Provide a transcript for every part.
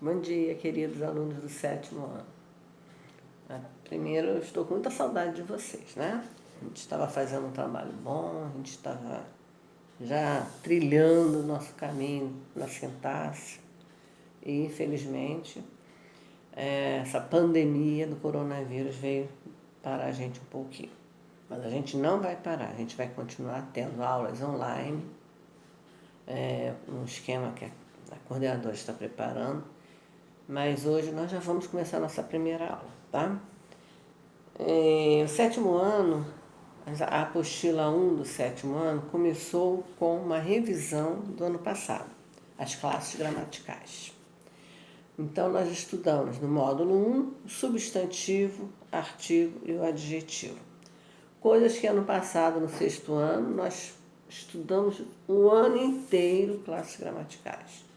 Bom dia, queridos alunos do 7º ano. Primeiro, eu estou com muita saudade de vocês, né? A gente estava fazendo um trabalho bom, a gente estava já trilhando o nosso caminho na sintaxe e, infelizmente, essa pandemia do coronavírus veio parar a gente um pouquinho. Mas a gente não vai parar, a gente vai continuar tendo aulas online, um esquema que a coordenadora está preparando. Mas hoje nós já vamos começar a nossa primeira aula, tá? O 7º ano, a apostila 1 do 7º ano começou com uma revisão do ano passado, as classes gramaticais. Então, nós estudamos no módulo 1 o substantivo, artigo e o adjetivo. Coisas que ano passado, no 6º ano, nós estudamos o ano inteiro classes gramaticais.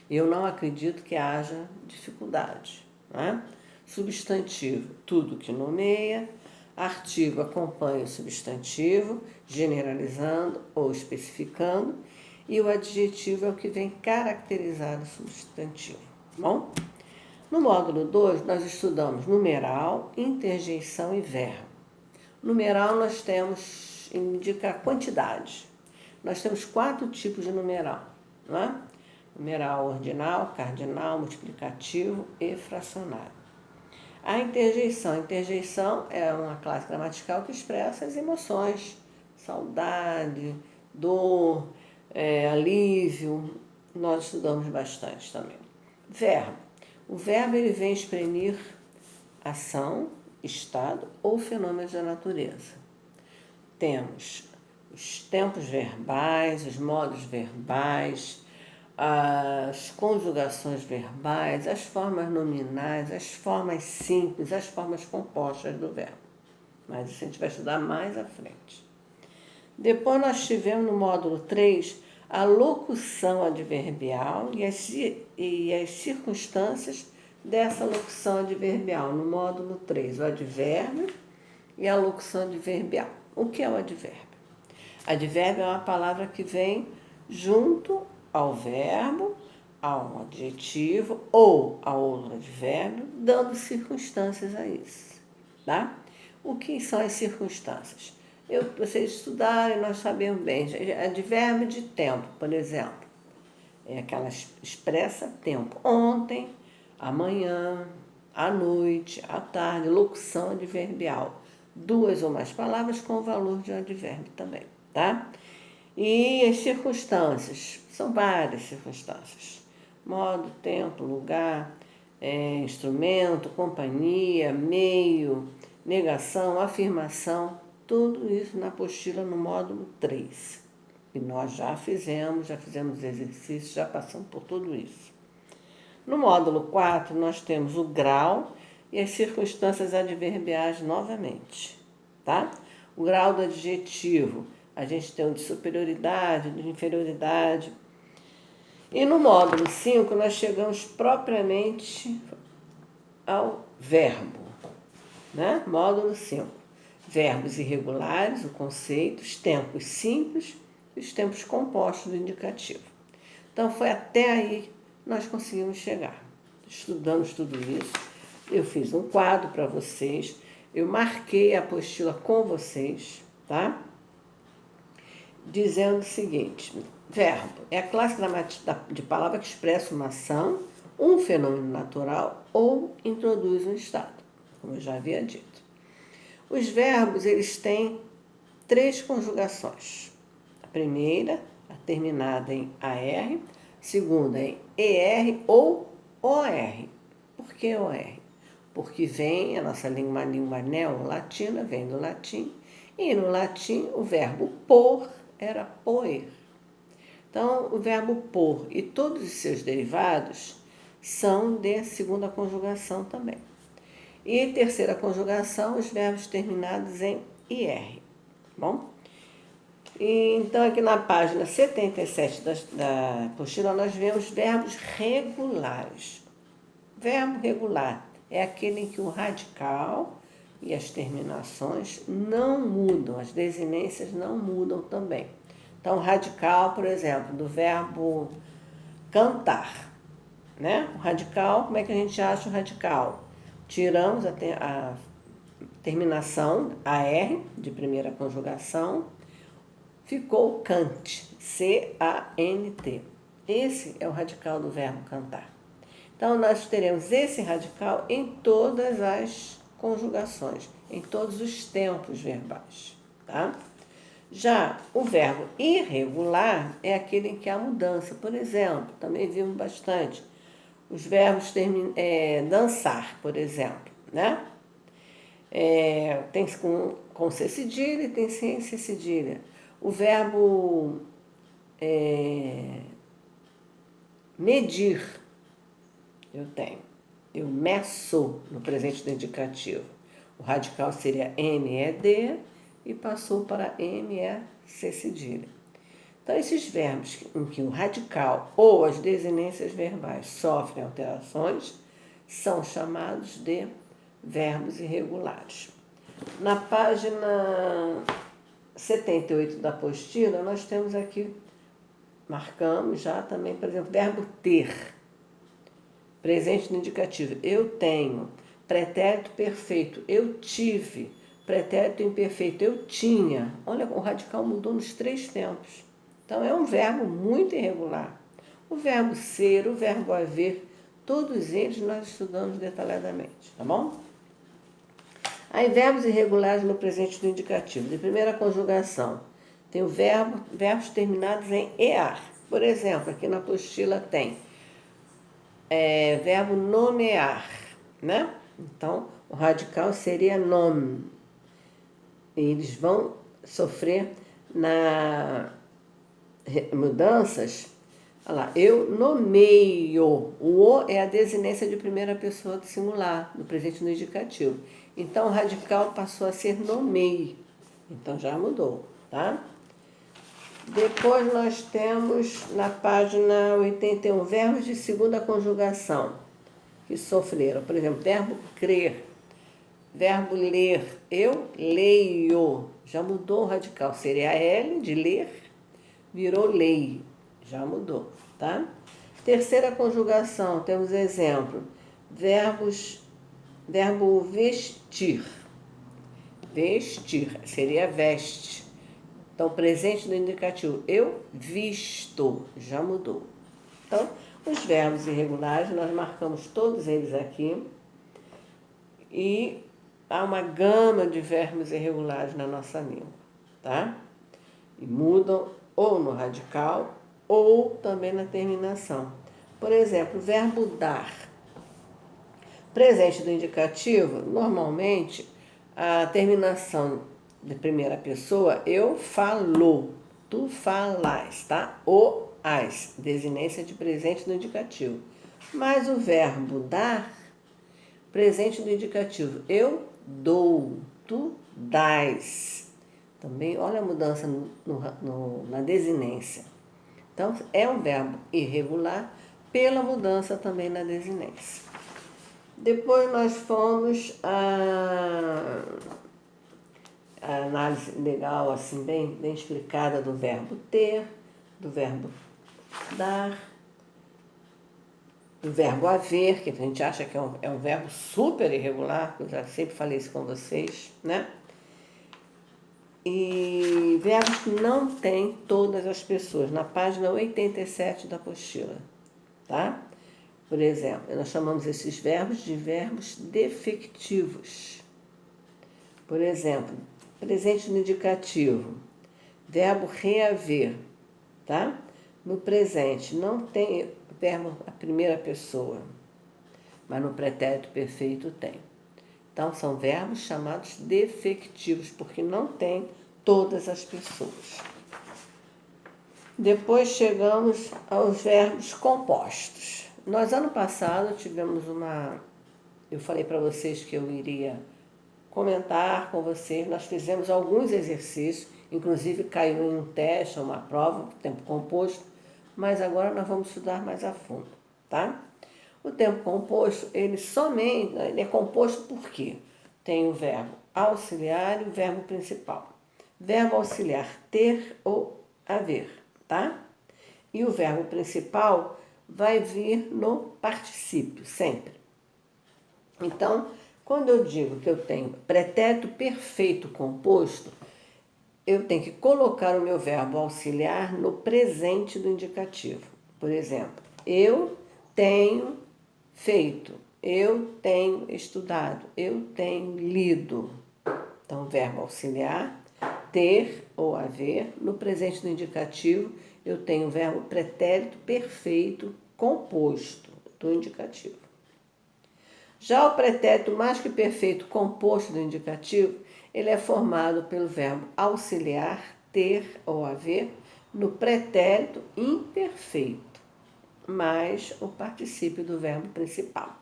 Eu não acredito que haja dificuldade, né? Substantivo, tudo que nomeia. Artigo acompanha o substantivo, generalizando ou especificando. E o adjetivo é o que vem caracterizar o substantivo. Bom? No módulo 2, nós estudamos numeral, interjeição e verbo. Numeral nós temos, indica a quantidade. Nós temos 4 tipos de numeral, não é? Numeral ordinal, cardinal, multiplicativo e fracionário. A interjeição é uma classe gramatical que expressa as emoções, saudade, dor, alívio. Nós estudamos bastante também. Verbo. O verbo ele vem exprimir ação, estado ou fenômenos da natureza. Temos os tempos verbais, os modos verbais, as conjugações verbais, as formas nominais, as formas simples, as formas compostas do verbo. Mas isso a gente vai estudar mais à frente. Depois nós tivemos no módulo 3 a locução adverbial e as circunstâncias dessa locução adverbial. No módulo 3, o advérbio e a locução adverbial. O que é o advérbio? Advérbio é uma palavra que vem junto ao verbo, ao adjetivo ou a outro advérbio, dando circunstâncias a isso, tá? O que são as circunstâncias? Vocês estudarem, nós sabemos bem. Advérbio de tempo, por exemplo, é aquela expressa tempo. Ontem, amanhã, à noite, à tarde, locução adverbial. 2 ou mais palavras com o valor de um advérbio também, tá? E as circunstâncias, são várias circunstâncias. Modo, tempo, lugar, instrumento, companhia, meio, negação, afirmação, tudo isso na apostila no módulo 3. E nós já fizemos exercícios, já passamos por tudo isso. No módulo 4, nós temos o grau e as circunstâncias adverbiais novamente, tá? O grau do adjetivo, a gente tem o de superioridade, de inferioridade. E no módulo 5, nós chegamos propriamente ao verbo, né? Módulo 5. Verbos irregulares, o conceito, os tempos simples e os tempos compostos do indicativo. Então, foi até aí que nós conseguimos chegar. Estudamos tudo isso. Eu fiz um quadro para vocês. Eu marquei a apostila com vocês, tá? Dizendo o seguinte: verbo é a classe de palavra que expressa uma ação, um fenômeno natural ou introduz um estado, como eu já havia dito. Os verbos, eles têm 3 conjugações. A primeira, a terminada em AR, segunda em ER ou OR. Por que OR? Porque vem, a nossa língua neolatina, vem do latim, e no latim o verbo por era poer. Então, o verbo por e todos os seus derivados são de segunda conjugação também. E terceira conjugação, os verbos terminados em IR. Bom? E, então, aqui na página 77 da apostila, nós vemos verbos regulares. Verbo regular é aquele em que o radical e as terminações não mudam, as desinências não mudam também. Então, radical, por exemplo, do verbo cantar, né? O radical, como é que a gente acha o radical? Tiramos a terminação AR, de primeira conjugação, ficou cante, C-A-N-T. Esse é o radical do verbo cantar. Então, nós teremos esse radical em todas as conjugações, em todos os tempos verbais, tá? Já o verbo irregular é aquele em que há mudança. Por exemplo, também vimos bastante os verbos dançar, por exemplo, né? Tem com C cedilha e tem sem C cedilha. O verbo medir, eu tenho. Eu meço no presente do indicativo. O radical seria MED e passou para MEC cedilha. Então, esses verbos em que o radical ou as desinências verbais sofrem alterações são chamados de verbos irregulares. Na página 78 da apostila, nós temos aqui, marcamos já também, por exemplo, verbo ter, presente no indicativo, eu tenho, pretérito perfeito, eu tive, pretérito imperfeito, eu tinha. Olha, o radical mudou nos 3 tempos. Então, é um verbo muito irregular. O verbo ser, o verbo haver, todos eles nós estudamos detalhadamente, tá bom? Aí, verbos irregulares no presente do indicativo. De primeira conjugação, tem verbos terminados em EAR. Por exemplo, aqui na apostila tem verbo nomear, né? Então, o radical seria nome. Eles vão sofrer mudanças. Olha lá, eu nomeio. O O é a desinência de primeira pessoa do singular, do presente no indicativo. Então, o radical passou a ser nomeie. Então, já mudou, tá? Depois nós temos na página 81 verbos de segunda conjugação que sofreram. Por exemplo, verbo crer, verbo ler, eu leio. Já mudou o radical. Seria L de ler, virou lei. Já mudou, tá? Terceira conjugação, temos exemplo. Verbo vestir. Vestir seria veste. Então, presente no indicativo, eu visto, já mudou. Então, os verbos irregulares, nós marcamos todos eles aqui. E há uma gama de verbos irregulares na nossa língua, tá? E mudam ou no radical ou também na terminação. Por exemplo, o verbo dar. Presente do indicativo, normalmente, a terminação de primeira pessoa, eu falo, tu falas, tá? O as, desinência de presente do indicativo. Mas o verbo dar, presente do indicativo, eu dou, tu dás. Também, olha a mudança na desinência. Então, é um verbo irregular pela mudança também na desinência. Depois nós fomos a análise legal, assim, bem explicada do verbo ter, do verbo dar, do verbo haver, que a gente acha que é um verbo super irregular, eu já sempre falei isso com vocês, né? E verbos que não tem todas as pessoas, na página 87 da apostila, tá? Por exemplo, nós chamamos esses verbos de verbos defectivos. Por exemplo, presente no indicativo, verbo reaver, tá? No presente não tem verbo a primeira pessoa, mas no pretérito perfeito tem. Então, são verbos chamados defectivos, porque não tem todas as pessoas. Depois chegamos aos verbos compostos. Nós, ano passado, tivemos eu falei para vocês que eu iria comentar com vocês. Nós fizemos alguns exercícios, inclusive caiu em um teste, uma prova, tempo composto, mas agora nós vamos estudar mais a fundo, tá? O tempo composto, ele é composto por quê? Tem o verbo auxiliar e o verbo principal. Verbo auxiliar, ter ou haver, tá? E o verbo principal vai vir no particípio, sempre. Então, quando eu digo que eu tenho pretérito perfeito composto, eu tenho que colocar o meu verbo auxiliar no presente do indicativo. Por exemplo, eu tenho feito, eu tenho estudado, eu tenho lido. Então, verbo auxiliar, ter ou haver, no presente do indicativo, eu tenho o verbo pretérito perfeito composto do indicativo. Já o pretérito mais que perfeito composto do indicativo, ele é formado pelo verbo auxiliar, ter ou haver, no pretérito imperfeito, mais o particípio do verbo principal.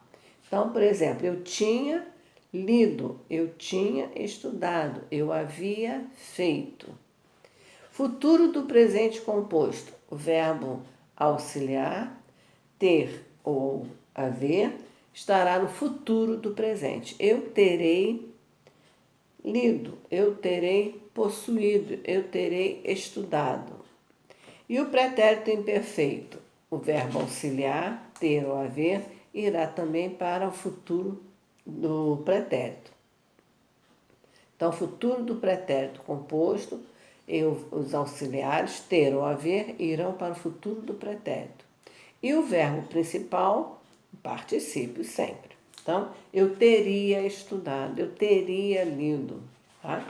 Então, por exemplo, eu tinha lido, eu tinha estudado, eu havia feito. Futuro do presente composto, o verbo auxiliar, ter ou haver, estará no futuro do presente. Eu terei lido, eu terei possuído, eu terei estudado. E o pretérito imperfeito, o verbo auxiliar, ter ou haver, irá também para o futuro do pretérito. Então, futuro do pretérito composto, os auxiliares, ter ou haver, irão para o futuro do pretérito. E o verbo principal, particípio sempre. Então, eu teria estudado, eu teria lido. Tá?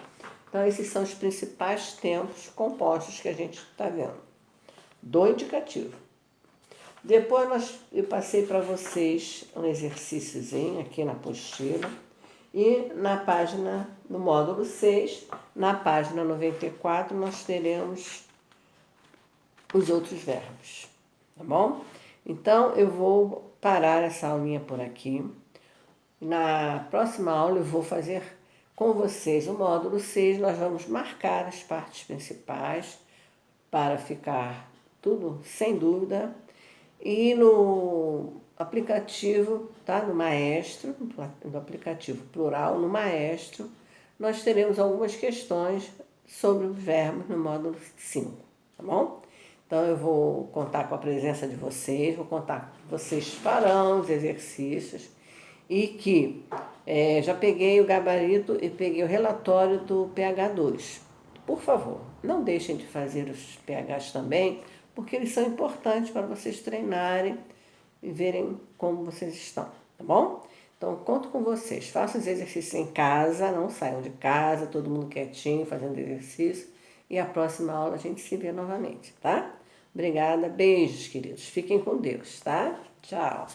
Então, esses são os principais tempos compostos que a gente está vendo. Do indicativo. Depois eu passei para vocês um exercíciozinho aqui na apostila. E na página, no módulo 6, na página 94, nós teremos os outros verbos, tá bom? Então, eu vou parar essa aulinha por aqui. Na próxima aula, eu vou fazer com vocês o módulo 6. Nós vamos marcar as partes principais para ficar tudo sem dúvida. E no aplicativo, tá? No Maestro, no aplicativo plural, no Maestro, nós teremos algumas questões sobre os verbos no módulo 5, tá bom? Então, eu vou contar com a presença de vocês, vou contar que vocês farão os exercícios e que já peguei o gabarito e peguei o relatório do PH2. Por favor, não deixem de fazer os PHs também, porque eles são importantes para vocês treinarem e verem como vocês estão, tá bom? Então, conto com vocês. Façam os exercícios em casa, não saiam de casa, todo mundo quietinho, fazendo exercício. E a próxima aula a gente se vê novamente, tá? Obrigada, beijos, queridos. Fiquem com Deus, tá? Tchau.